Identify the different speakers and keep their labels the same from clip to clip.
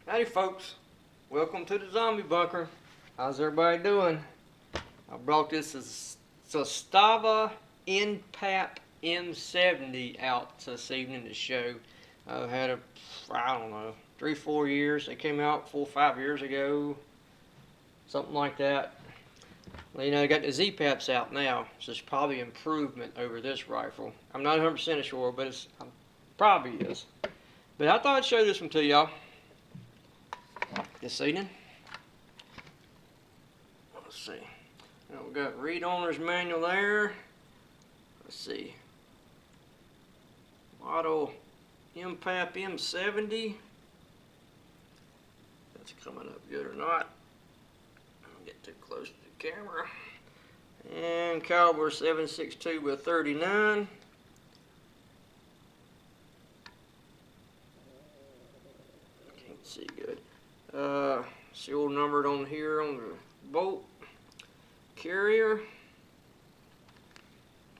Speaker 1: Howdy folks, welcome to the zombie bunker. How's everybody doing? I brought this Zastava Npap M70 out this evening to show. I've had it, I don't know, 3-4 years. They came out 4 or 5 years ago, something like that. Well, you know, they got the Z-Paps out now, so it's probably improvement over this rifle. I'm not 100% sure, but it's probably is. But I thought I'd show this one to y'all this evening. Let's see. Now we got read owner's manual there. Let's see. Model Npap M70. That's coming up good or not. I'll get too close to the camera. And caliber 7.62 with 39. Can't see good. Serial numbered on here on the bolt carrier.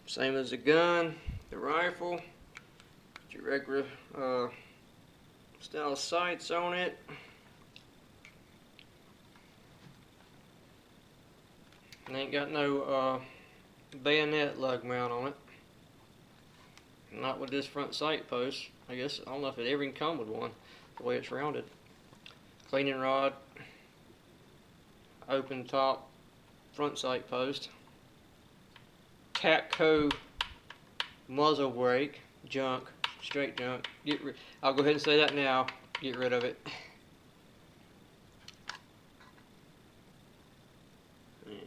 Speaker 1: Same as the gun, the rifle. Your regular style sights on it. And ain't got no bayonet lug mount on it. Not with this front sight post. I guess I don't know if it ever can come with one, the way it's rounded. Cleaning rod, open top front sight post, Tapco muzzle brake, junk, straight junk. I'll go ahead and say that now. Get rid of it.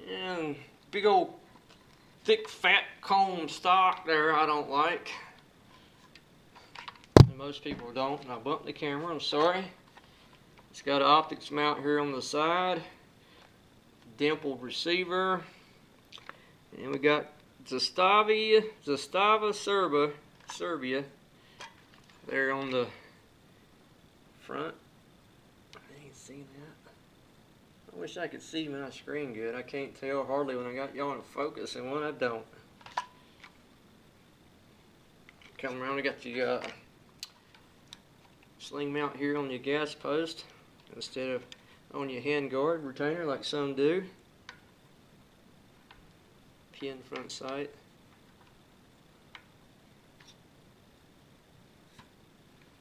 Speaker 1: And big old thick fat comb stock there. I don't like. And most people don't. And I bumped the camera. I'm sorry. It's got an optics mount here on the side, dimpled receiver, and we got Zastava Serbia there on the front. I ain't seen that. I wish I could see my screen good. I can't tell hardly when I got y'all in focus, and when I don't. Come around, I got the sling mount here on your gas post instead of on your hand guard retainer like some do. Pin front sight.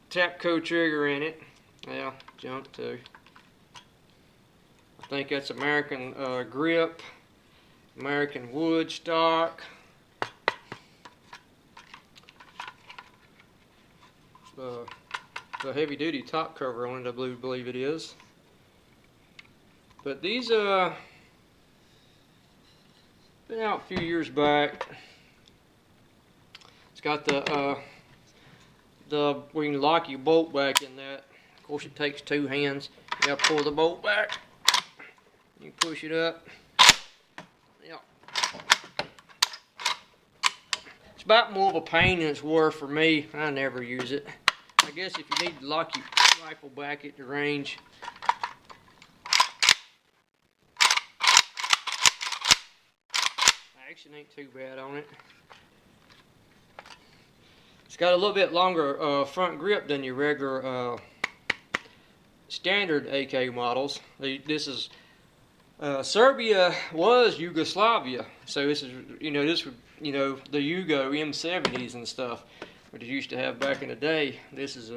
Speaker 1: Tapco trigger in it. Yeah, junk too. I think that's American grip, American wood stock. The heavy duty top cover on it, I believe it is. But these been out a few years back. It's got the we can lock your bolt back in that. Of course, it takes 2 hands. You gotta pull the bolt back. You push it up. Yep. It's about more of a pain than it's worth for me. I never use it. I guess if you need to lock your rifle back at the range, action ain't too bad on it. It's got a little bit longer front grip than your regular standard AK models. This is Serbia was Yugoslavia, so this is the Yugo M70s and stuff, what it used to have back in the day. This is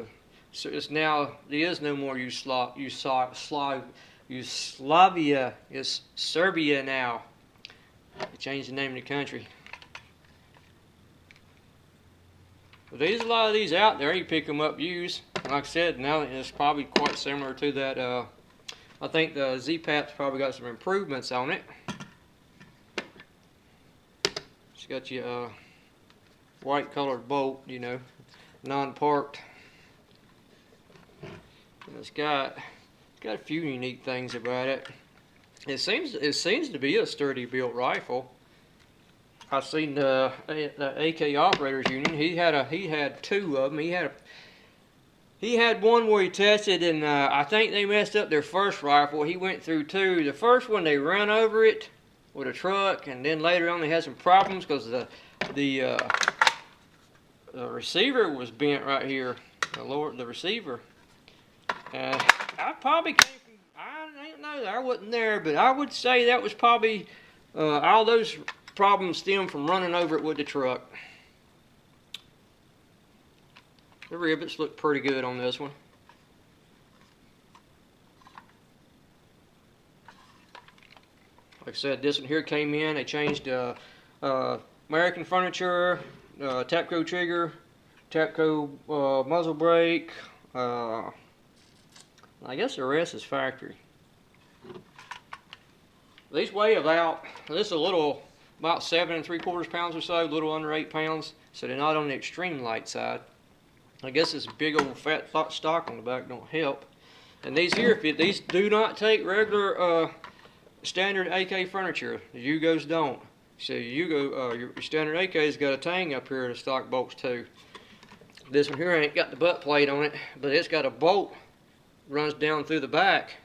Speaker 1: so it's now, there is no more Yugoslavia. It's Serbia now. They changed the name of the country. But there's a lot of these out there. You pick them up used. Like I said, now it's probably quite similar to that. I think the Z-Pap's probably got some improvements on it. It's got your white colored bolt, you know, non-parked. And it's got a few unique things about it. It seems to be a sturdy built rifle. I've seen the AK Operators Union. He had 2 of them. He had one where he tested, and I think they messed up their first rifle. He went through 2. The first one they ran over it with a truck, and then later on they had some problems because the receiver was bent right here. The receiver. I've that probably came from, I don't know, I wasn't there, but I would say that was probably, all those problems stem from running over it with the truck. The rivets look pretty good on this one. Like I said, this one here came in, they changed American furniture, Tapco trigger, Tapco muzzle brake. I guess the rest is factory. These weigh about, this is a little, about 7 3/4 pounds or so, a little under 8 pounds, so they're not on the extreme light side. I guess this big old fat stock on the back don't help. And these here, these do not take regular standard AK furniture. The Yugos don't. So your standard AK's got a tang up here, the stock bolts too. This one here ain't got the butt plate on it, but it's got a bolt runs down through the back.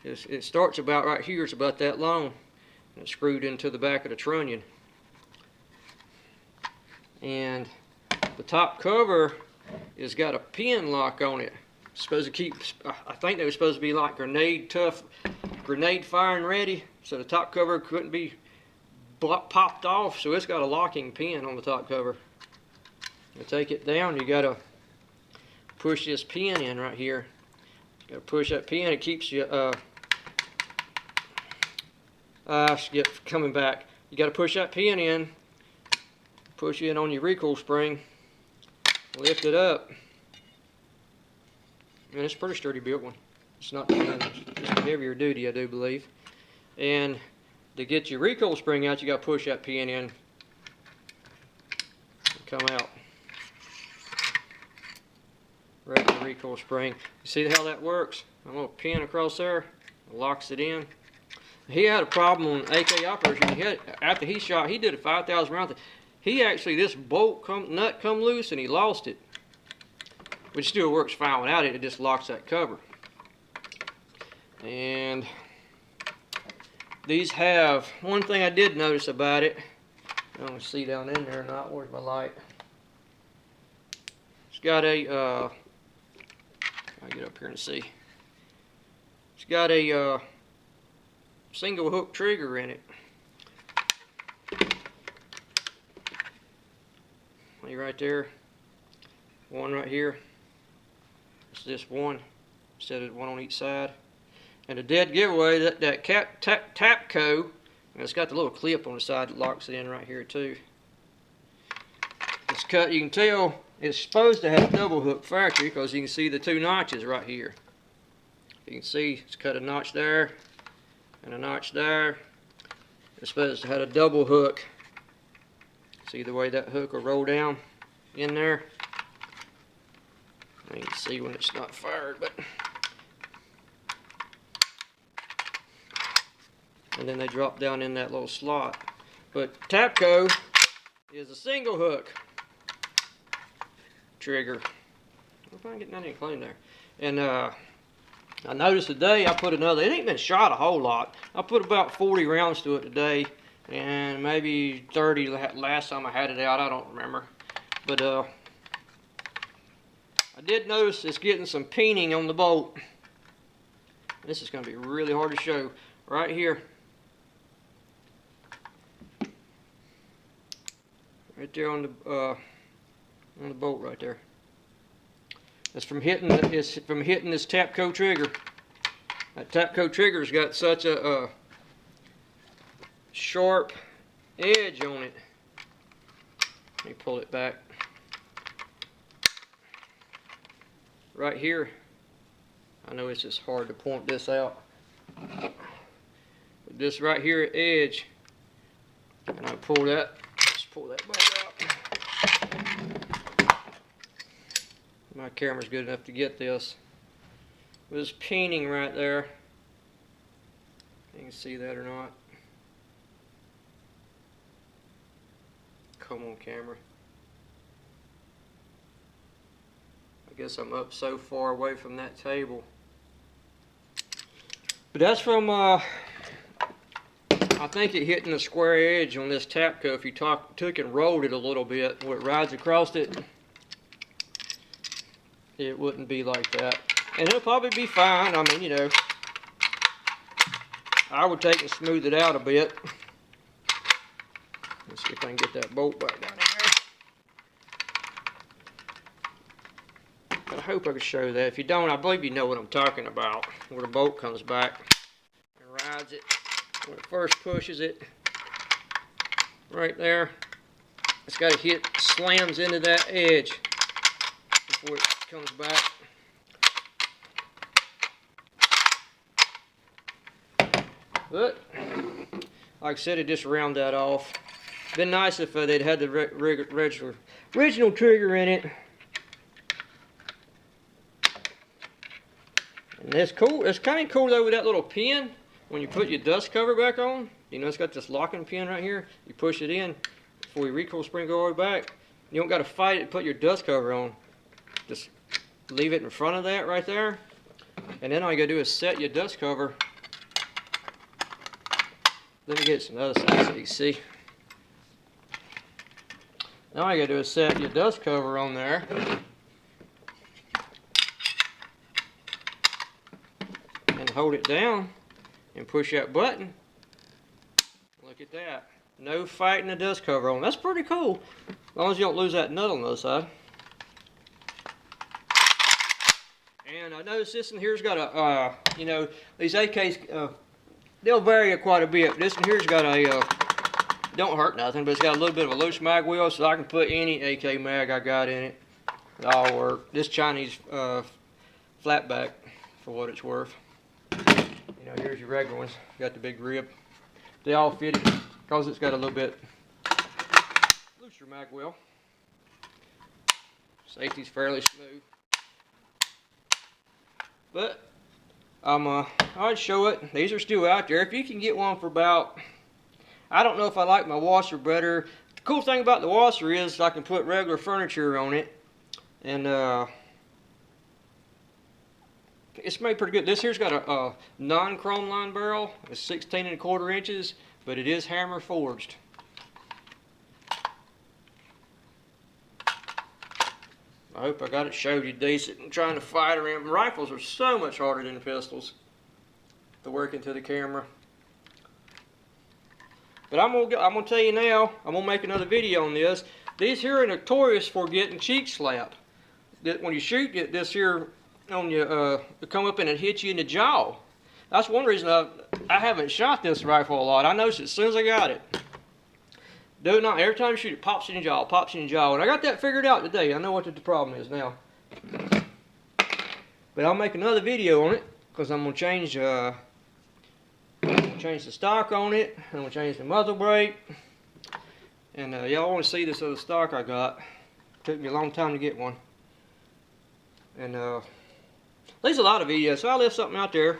Speaker 1: It starts about right here, it's about that long, and it's screwed into the back of the trunnion. And the top cover has got a pin lock on it. It's supposed to keep, I think they were supposed to be like grenade firing ready, so the top cover couldn't be popped off, so it's got a locking pin on the top cover. To take it down, you gotta push this pin in right here. You gotta push that pin, it keeps you coming back. You gotta push that pin in, push it in on your recoil spring, lift it up. And it's a pretty sturdy built one. It's not it's heavier duty, I do believe. And to get your recoil spring out, you got to push that pin in and come out. Right in the recoil spring. You see how that works? A little pin across there, locks it in. He had a problem on AK operation. After he shot, he did a 5,000 round. He actually, this nut come loose and he lost it. Which still works fine without it, it just locks that cover. And these have, one thing I did notice about it, I don't see down in there or not, where's my light? It's got a, I'll get up here and see. It's got a single hook trigger in it. Right there, one right here. It's this one instead of one on each side. And a dead giveaway, that Tapco, and it's got the little clip on the side that locks it in right here too. It's cut, you can tell it's supposed to have double hook factory because you can see the two notches right here. You can see it's cut a notch there and a notch there. It's supposed to have a double hook. See the way that hook will roll down in there? You can see when it's not fired, but and then they drop down in that little slot. But Tapco is a single hook trigger. If I can get nothing clean there. And I noticed today I put another, it ain't been shot a whole lot. I put about 40 rounds to it today, and maybe 30 last time I had it out, I don't remember. But I did notice it's getting some peening on the bolt. This is going to be really hard to show. Right here. Right there on the bolt right there. It's from hitting this Tapco trigger. That Tapco trigger's got such a sharp edge on it. Let me pull it back. Right here, I know it's just hard to point this out, but this right here edge, and I pull that, just pull that back out. My camera's good enough to get this. There's peening right there. You can see that or not. Come on, camera. I guess I'm up so far away from that table. But that's from, I think it hitting the square edge on this Tapco. If you took and rolled it a little bit, where it rides across it, it wouldn't be like that. And it'll probably be fine. I mean, you know, I would take and smooth it out a bit. Let's see if I can get that bolt back down in there. But I hope I can show that. If you don't, I believe you know what I'm talking about. Where the bolt comes back and rides it. When it first pushes it, right there, it's got to hit, slams into that edge before it comes back. But, like I said, it just round that off. Been nice if they'd had the original trigger in it. And it's cool. It's kind of cool though with that little pin. When you put your dust cover back on, you know it's got this locking pin right here. You push it in before your recoil spring go all the way back. You don't got to fight it to put your dust cover on. Just leave it in front of that right there. And then all you got to do is set your dust cover. Let me get some other side so you can see. Now all you gotta do is set your dust cover on there. And hold it down and push that button. Look at that. No fighting the dust cover on. That's pretty cool. As long as you don't lose that nut on the other side. And I noticed this one here's got a, you know, these AKs, they'll vary quite a bit. This one here's got a, don't hurt nothing, but it's got a little bit of a loose mag wheel, so I can put any AK mag I got in it. It'll work. This Chinese flatback, for what it's worth. You know, here's your regular ones. Got the big rib. They all fit it because it's got a little bit looser mag wheel. Safety's fairly smooth. But I'd show it. These are still out there. If you can get one for about, I don't know if I like my washer better. The cool thing about the washer is I can put regular furniture on it, and it's made pretty good. This here's got a non-chrome line barrel. It's 16 1/4 inches, but it is hammer forged. I hope I got it showed you decent. I'm trying to fight around. Rifles are so much harder than pistols to work into the camera. But I'm gonna tell you now, I'm gonna make another video on this. These here are notorious for getting cheek slap. When you shoot it, this here on you, it'll come up and it hit you in the jaw. That's one reason I haven't shot this rifle a lot. I noticed as soon as I got it. Do not, every time you shoot it, pops in your jaw, pops in your jaw. And I got that figured out today. I know what the problem is now. But I'll make another video on it, because I'm going to change the stock on it. I'm going to change the muzzle brake. And y'all want to see this other stock I got. Took me a long time to get one. And there's a lot of videos, so I left something out there.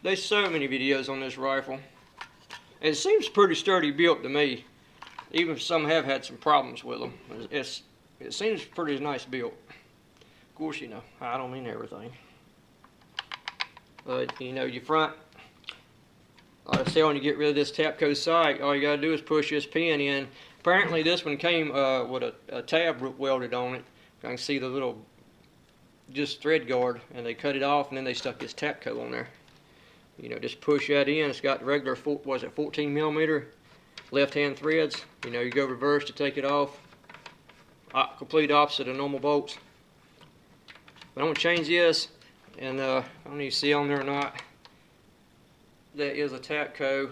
Speaker 1: There's so many videos on this rifle. And it seems pretty sturdy built to me. Even if some have had some problems with them. It seems pretty nice built. Of course, you know, I don't mean everything. But, you know, your front, like I say, when you get rid of this Tapco sight, all you got to do is push this pin in. Apparently, this one came with a tab welded on it. I can see the little, just thread guard, and they cut it off, and then they stuck this Tapco on there. You know, just push that in. It's got regular, 14 millimeter left-hand threads. You know, you go reverse to take it off. Complete opposite of normal bolts. But I'm going to change this, and I don't need to see on there or not. That is a Tapco,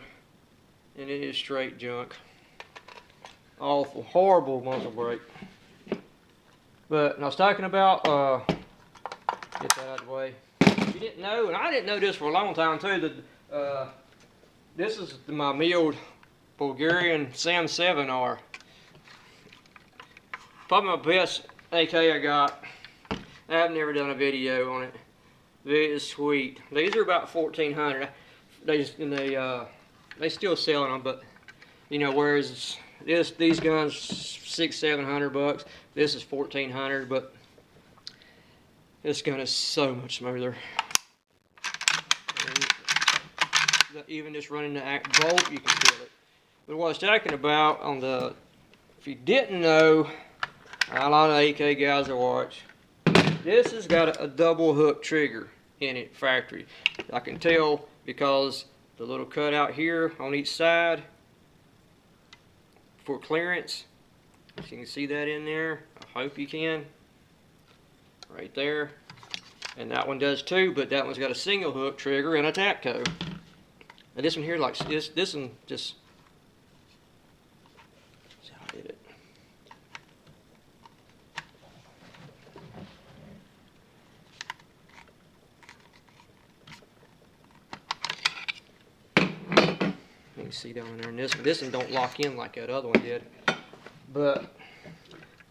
Speaker 1: and it is straight junk. Awful, horrible muzzle brake. But I was talking about, get that out of the way. If you didn't know, and I didn't know this for a long time too, that this is my milled Bulgarian Sam 7R. Probably my best AK I got. I've never done a video on it. It is sweet. These are about 1400. They still selling them, but you know, whereas these guns $600-700, this is 1400, but this gun is so much smoother. And even just running the bolt, you can feel it. But what I was talking about on the, if you didn't know, a lot of AK guys will watch, this has got a double hook trigger. in it factory. I can tell because the little cutout here on each side for clearance. You can see that in there. I hope you can. Right there. And that one does too, but that one's got a single hook trigger and a Tapco. And this one here, like this one just. That's how I did it. You can see down in there, and this one don't lock in like that other one did. But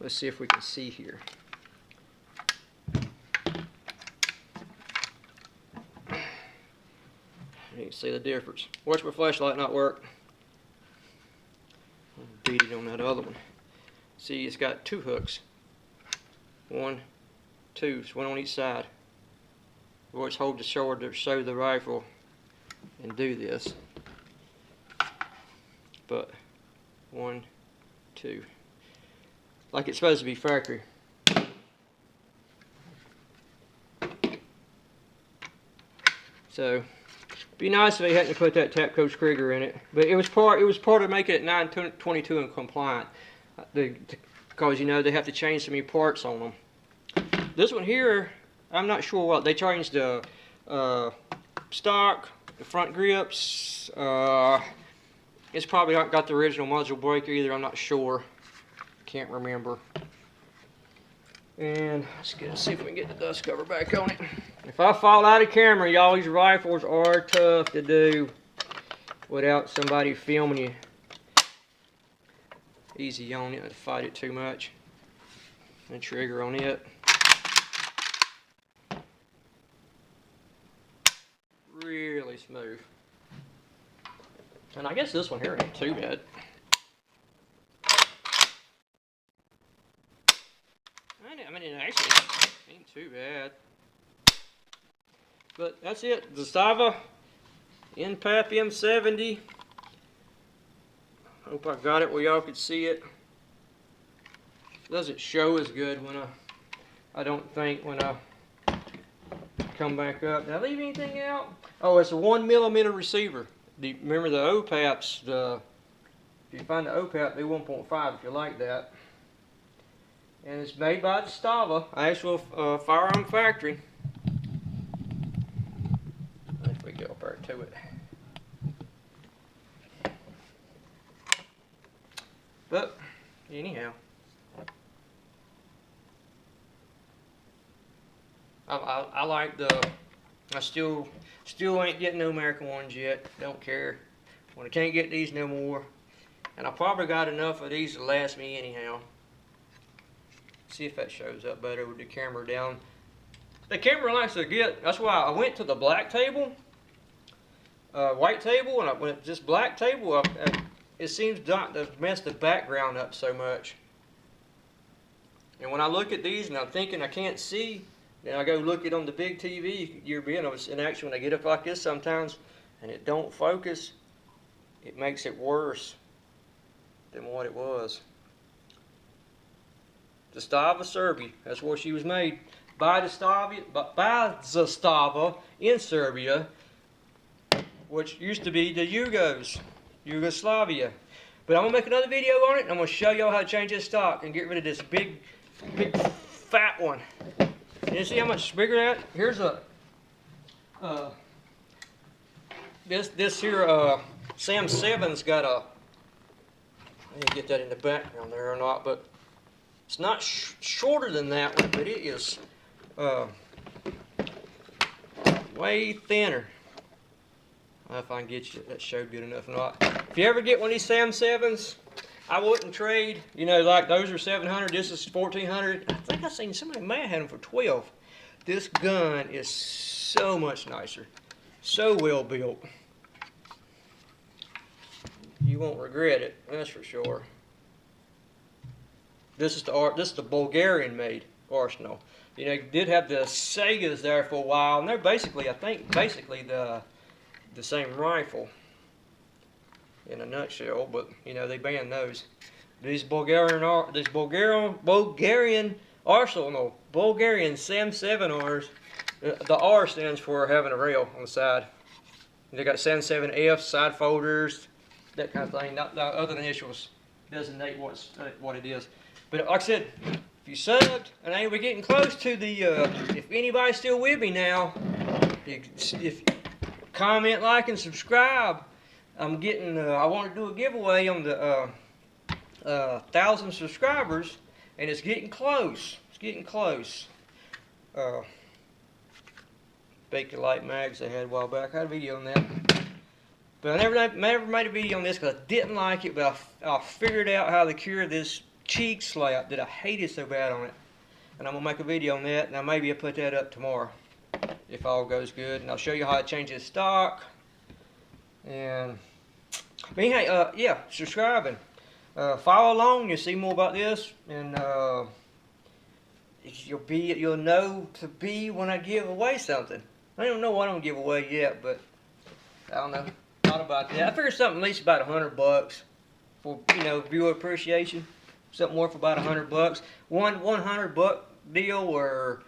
Speaker 1: let's see if we can see here. You can see the difference. Watch my flashlight not work. Beat it on that other one. See, it's got two hooks. One, two, so one on each side. Always hold the shoulder to show the rifle and do this. But one, two. Like it's supposed to be factory. So be nice if they hadn't put that Tapco trigger in it, but it was part of making it 922 and compliant. Because you know they have to change so many parts on them. This one here, I'm not sure what they changed the stock, the front grips. It's probably not got the original muzzle brake either. I'm not sure. Can't remember. And let's see if we can get the dust cover back on it. If I fall out of camera, y'all, these rifles are tough to do without somebody filming you. Easy on it, to fight it too much. And trigger on it. Really smooth. And I guess this one here ain't too bad. I mean, it actually ain't too bad. But that's it. Zastava Npap M70. Hope I got it where y'all could see it. Doesn't show as good when I don't think when I come back up. Did I leave anything out? Oh, it's a 1mm receiver. Remember the OPAPs, if you find the OPAP, they're 1.5 if you like that. And it's made by Zastava, actual firearm factory. If we go up there to it. But anyhow, I like the. I still ain't getting no American ones yet. Don't care. When I can't get these no more, and I probably got enough of these to last me anyhow. See if that shows up better with the camera down. The camera likes to get. That's why I went to the black table, white table, and I went just black table. It seems not to mess the background up so much. And when I look at these and I'm thinking I can't see, then I go look it on the big TV. You're being in action when I get up like this sometimes, and it don't focus. It makes it worse than what it was. Zastava, Serbia. That's where she was made. By Zastava in Serbia, which used to be the Yugoslavia. But I'm going to make another video on it, and I'm going to show y'all how to change this stock and get rid of this big fat one. You see how much bigger that? Here's a this here Sam 7's got a. I didn't get that in the background there or not, but it's not shorter than that one, but it is way thinner. I don't know if I can get you that showed good enough or not. If you ever get one of these Sam 7s, I wouldn't trade. You know, like those are 700. This is 1400. I think I seen somebody may have had them for 12. This gun is so much nicer, so well built. You won't regret it. That's for sure. This is the Bulgarian made arsenal. You know, you did have the Segas there for a while, and they're basically, I think, the same rifle in a nutshell. But you know, they banned those. These Bulgarian Sam 7Rs, The R stands for having a rail on the side. They got 77F, side folders, that kind of thing. Not other initials designate what it is. But like I said, if you subbed, and I ain't we getting close to the, if anybody's still with me now, if comment, like, and subscribe. I'm getting, I want to do a giveaway on the 1,000 subscribers, and it's getting close. It's getting close. Bakelite mags I had a while back. I had a video on that. But I never made a video on this because I didn't like it, but I figured out how to cure this cheek slap that I hated so bad on it. And I'm going to make a video on that, and maybe I'll put that up tomorrow if all goes good. And I'll show you how to change the stock. And, I mean, hey, yeah, subscribing. Follow along, you'll see more about this, and you'll know to be when I give away something. I don't know what I'm gonna give away yet, but I don't know. Thought about that. I figured something at least about $100 for, you know, viewer appreciation. Something more for about $100. One $100 deal, or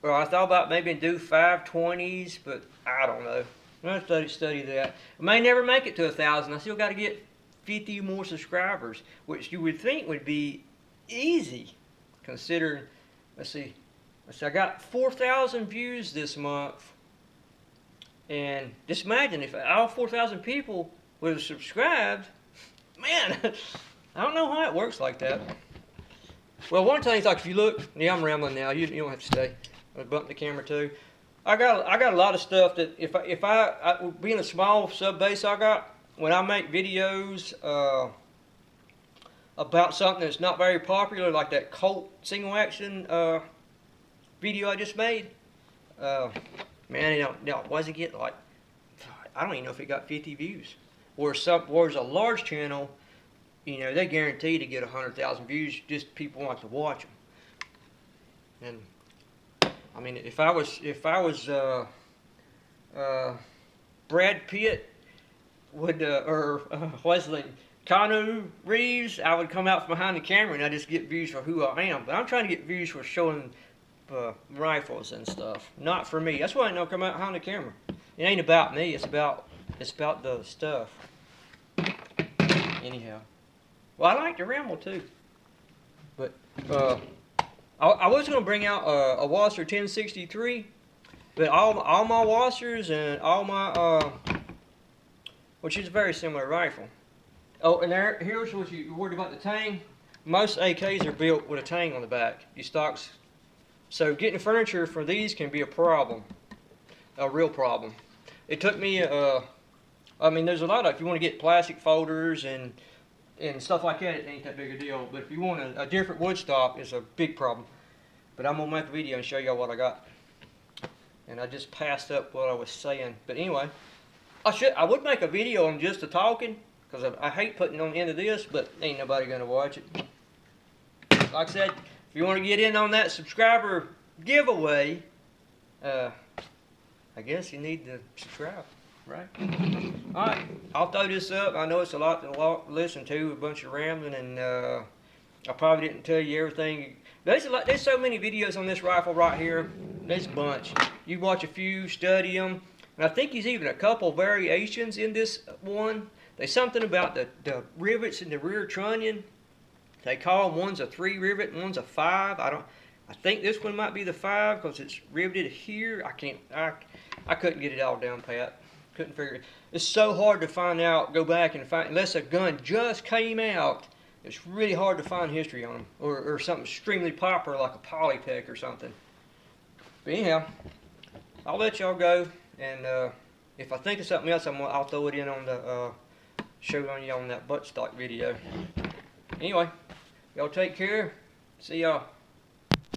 Speaker 1: I thought about maybe do 520s, but I don't know. I'm gonna study that. I may never make it to 1,000. I still got to get 50 more subscribers, which you would think would be easy, considering. Let's see, I got 4,000 views this month, and just imagine if all 4,000 people would have subscribed. Man, I don't know how it works like that. Well, one thing is, like, if you look, yeah, I'm rambling now. You don't have to stay. I'm gonna bump the camera too. I got a lot of stuff that if I being a small sub base I got, when I make videos about something that's not very popular, like that Colt single action video I just made, man, it wasn't getting, like, I don't even know if it got 50 views. Whereas a large channel, you know, they guarantee to get 100,000 views. Just people want to watch them. And I mean, if I was Brad Pitt or Wesley Keanu Reeves, I would come out from behind the camera and I just get views for who I am. But I'm trying to get views for showing rifles and stuff, not for me. That's why I don't come out behind the camera. It ain't about me. It's about the stuff. Anyhow, well, I like to ramble too, but I was going to bring out a Wasser 1063, but all my Wassers and all my which is a very similar rifle. Oh, and here's what you're worried about, the tang. Most AKs are built with a tang on the back. These stocks, so getting furniture for these can be a problem, a real problem. It took me, I mean, there's a lot of, if you want to get plastic folders and stuff like that, it ain't that big a deal. But if you want a different wood stock, it's a big problem. But I'm gonna make a video and show y'all what I got. And I just passed up what I was saying. But anyway, I would make a video on just the talking, because I hate putting on the end of this, but ain't nobody gonna watch it. Like I said, if you want to get in on that subscriber giveaway, I guess you need to subscribe, right? Alright, I'll throw this up. I know it's a lot to listen to, a bunch of rambling, and I probably didn't tell you everything. There's so many videos on this rifle right here. There's a bunch. You watch a few, study them. And I think there's even a couple variations in this one. There's something about the rivets in the rear trunnion. They call them, one's a 3 rivet and one's a 5. I think this one might be the 5 because it's riveted here. I couldn't get it all down pat. Couldn't figure it. It's so hard to find out, go back and find, unless a gun just came out, it's really hard to find history on them, or something extremely popular like a Polytech or something. But anyhow, I'll let y'all go, and if I think of something else, I'll throw it in on the show you on that buttstock video. Anyway, y'all take care. See y'all.